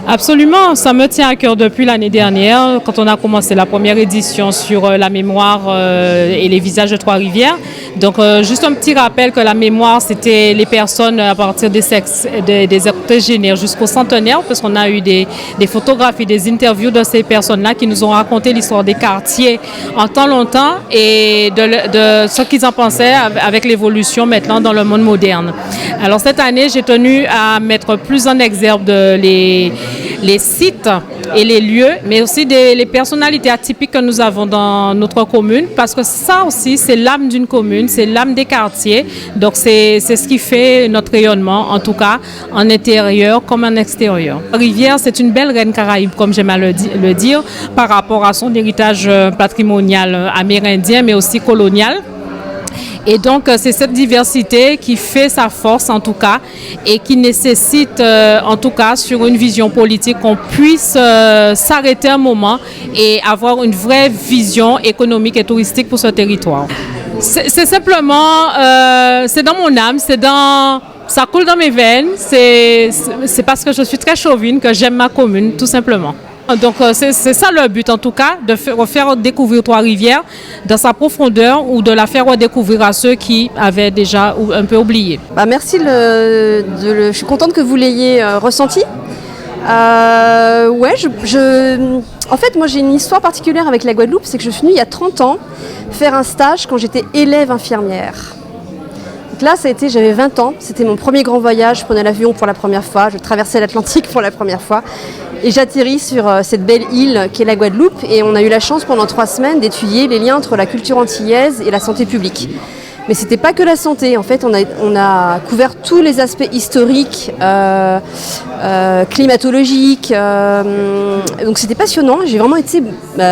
Absolument, ça me tient à cœur depuis l'année dernière, quand on a commencé la première édition sur la mémoire et les visages de Trois-Rivières. Donc, juste un petit rappel que la mémoire, c'était les personnes à partir des octogénaires jusqu'au centenaire, parce qu'on a eu des photographies, des interviews de ces personnes-là qui nous ont raconté l'histoire des quartiers en temps longtemps et de ce qu'ils en pensaient avec l'évolution maintenant dans le monde moderne. Alors, cette année, j'ai tenu à mettre plus en exergue les sites et les lieux, mais aussi les personnalités atypiques que nous avons dans notre commune, parce que ça aussi, c'est l'âme d'une commune, c'est l'âme des quartiers. Donc, c'est ce qui fait notre rayonnement, en tout cas, en intérieur comme en extérieur. Rivière, c'est une belle reine caraïbe, comme j'aime à le dire, par rapport à son héritage patrimonial amérindien, mais aussi colonial. Et donc, c'est cette diversité qui fait sa force, en tout cas, et qui nécessite, en tout cas, sur une vision politique, qu'on puisse s'arrêter un moment et avoir une vraie vision économique et touristique pour ce territoire. C'est simplement, c'est dans mon âme, ça coule dans mes veines, c'est parce que je suis très chauvine que j'aime ma commune, tout simplement. Donc c'est ça le but en tout cas, de faire découvrir Trois-Rivières dans sa profondeur ou de la faire redécouvrir à ceux qui avaient déjà un peu oublié. Merci, je suis contente que vous l'ayez ressenti. Ouais, en fait moi j'ai une histoire particulière avec la Guadeloupe, c'est que je suis venue il y a 30 ans faire un stage quand j'étais élève infirmière. Donc là j'avais 20 ans, c'était mon premier grand voyage, je prenais l'avion pour la première fois, je traversais l'Atlantique pour la première fois. Et j'atterris sur cette belle île qu'est la Guadeloupe et on a eu la chance pendant 3 semaines d'étudier les liens entre la culture antillaise et la santé publique. Mais c'était pas que la santé, en fait on a couvert tous les aspects historiques, climatologiques, donc c'était passionnant, j'ai vraiment été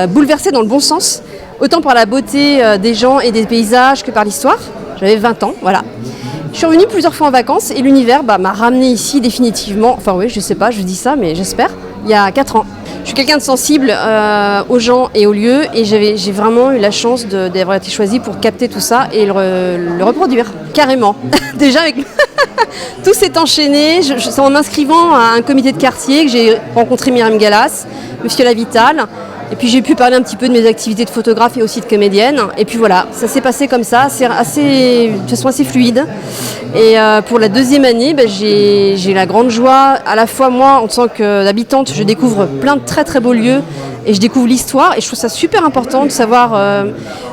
bouleversée dans le bon sens, autant par la beauté des gens et des paysages que par l'histoire. J'avais 20 ans, voilà. Je suis revenue plusieurs fois en vacances et l'univers m'a ramenée ici définitivement, enfin oui je sais pas, je dis ça mais j'espère, il y a 4 ans. Je suis quelqu'un de sensible aux gens et aux lieux et j'ai vraiment eu la chance d'avoir été choisie pour capter tout ça et le reproduire, carrément. Déjà avec tout s'est enchaîné, c'est en m'inscrivant à un comité de quartier que j'ai rencontré Myriam Gallas, Monsieur Lavital. Et puis j'ai pu parler un petit peu de mes activités de photographe et aussi de comédienne. Et puis voilà, ça s'est passé comme ça, de façon assez fluide. Et pour la 2e année, j'ai la grande joie, à la fois moi en tant qu'habitante, je découvre plein de très très beaux lieux et je découvre l'histoire. Et je trouve ça super important de savoir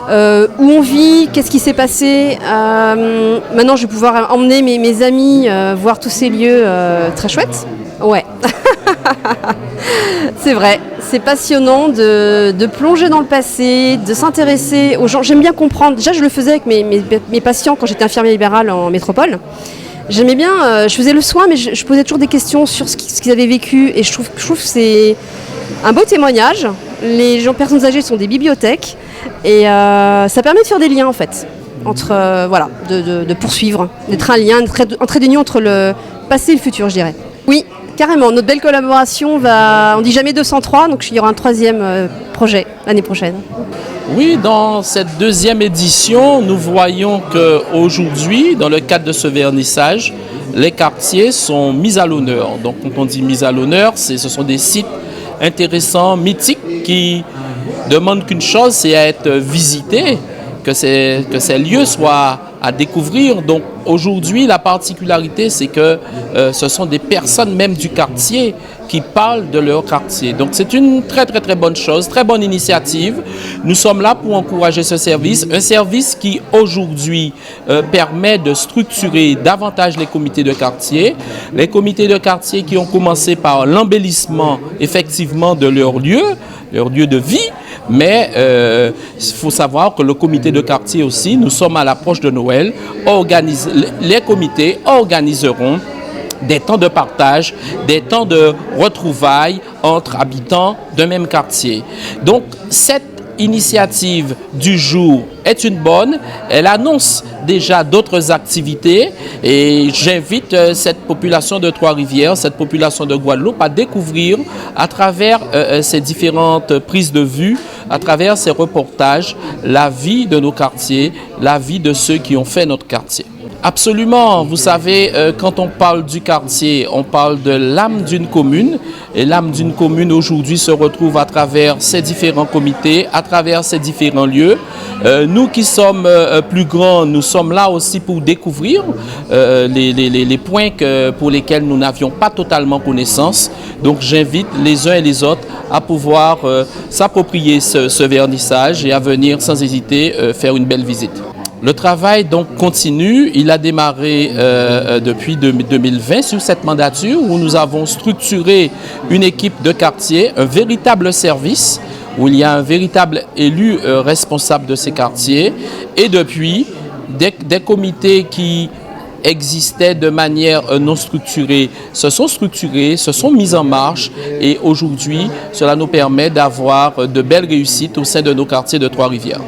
où on vit, qu'est-ce qui s'est passé. Maintenant je vais pouvoir emmener mes amis voir tous ces lieux très chouettes. Ouais. C'est vrai, c'est passionnant de plonger dans le passé, de s'intéresser aux gens. J'aime bien comprendre. Déjà, je le faisais avec mes patients quand j'étais infirmière libérale en métropole. J'aimais bien, je faisais le soin, mais je posais toujours des questions sur ce qu'ils avaient vécu. Et je trouve que c'est un beau témoignage. Les personnes âgées sont des bibliothèques. Et ça permet de faire des liens, en fait, entre, de poursuivre, d'être un lien, un trait d'union entre le passé et le futur, je dirais. Oui. Carrément, notre belle collaboration on dit jamais 203, donc il y aura un 3e projet l'année prochaine. Oui, dans cette 2e édition, nous voyons qu'aujourd'hui, dans le cadre de ce vernissage, les quartiers sont mis à l'honneur. Donc quand on dit mis à l'honneur, ce sont des sites intéressants, mythiques, qui demandent qu'une chose, c'est à être visités, que ces lieux soient à découvrir. Donc aujourd'hui, la particularité, c'est que ce sont des personnes même du quartier qui parlent de leur quartier. Donc c'est une très très très bonne chose, très bonne initiative. Nous sommes là pour encourager ce service, un service qui aujourd'hui permet de structurer davantage les comités de quartier. Les comités de quartier qui ont commencé par l'embellissement effectivement de leur lieu de vie. Mais il faut savoir que le comité de quartier aussi, nous sommes à l'approche de Noël, les comités organiseront des temps de partage, des temps de retrouvailles entre habitants d'un même quartier. Donc cette initiative du jour est une bonne, elle annonce déjà d'autres activités et j'invite cette population de Trois-Rivières, cette population de Guadeloupe à découvrir à travers ces différentes prises de vue, à travers ces reportages, la vie de nos quartiers, la vie de ceux qui ont fait notre quartier. Absolument. Vous savez, quand on parle du quartier, on parle de l'âme d'une commune. Et l'âme d'une commune aujourd'hui se retrouve à travers ces différents comités, à travers ces différents lieux. Nous qui sommes plus grands, nous sommes là aussi pour découvrir les points pour lesquels nous n'avions pas totalement connaissance. Donc j'invite les uns et les autres à pouvoir s'approprier ce vernissage et à venir sans hésiter faire une belle visite. Le travail donc continue, il a démarré depuis 2020 sur cette mandature où nous avons structuré une équipe de quartier, un véritable service où il y a un véritable élu responsable de ces quartiers et depuis des comités qui existaient de manière non structurée, se sont structurés, se sont mis en marche et aujourd'hui cela nous permet d'avoir de belles réussites au sein de nos quartiers de Trois-Rivières.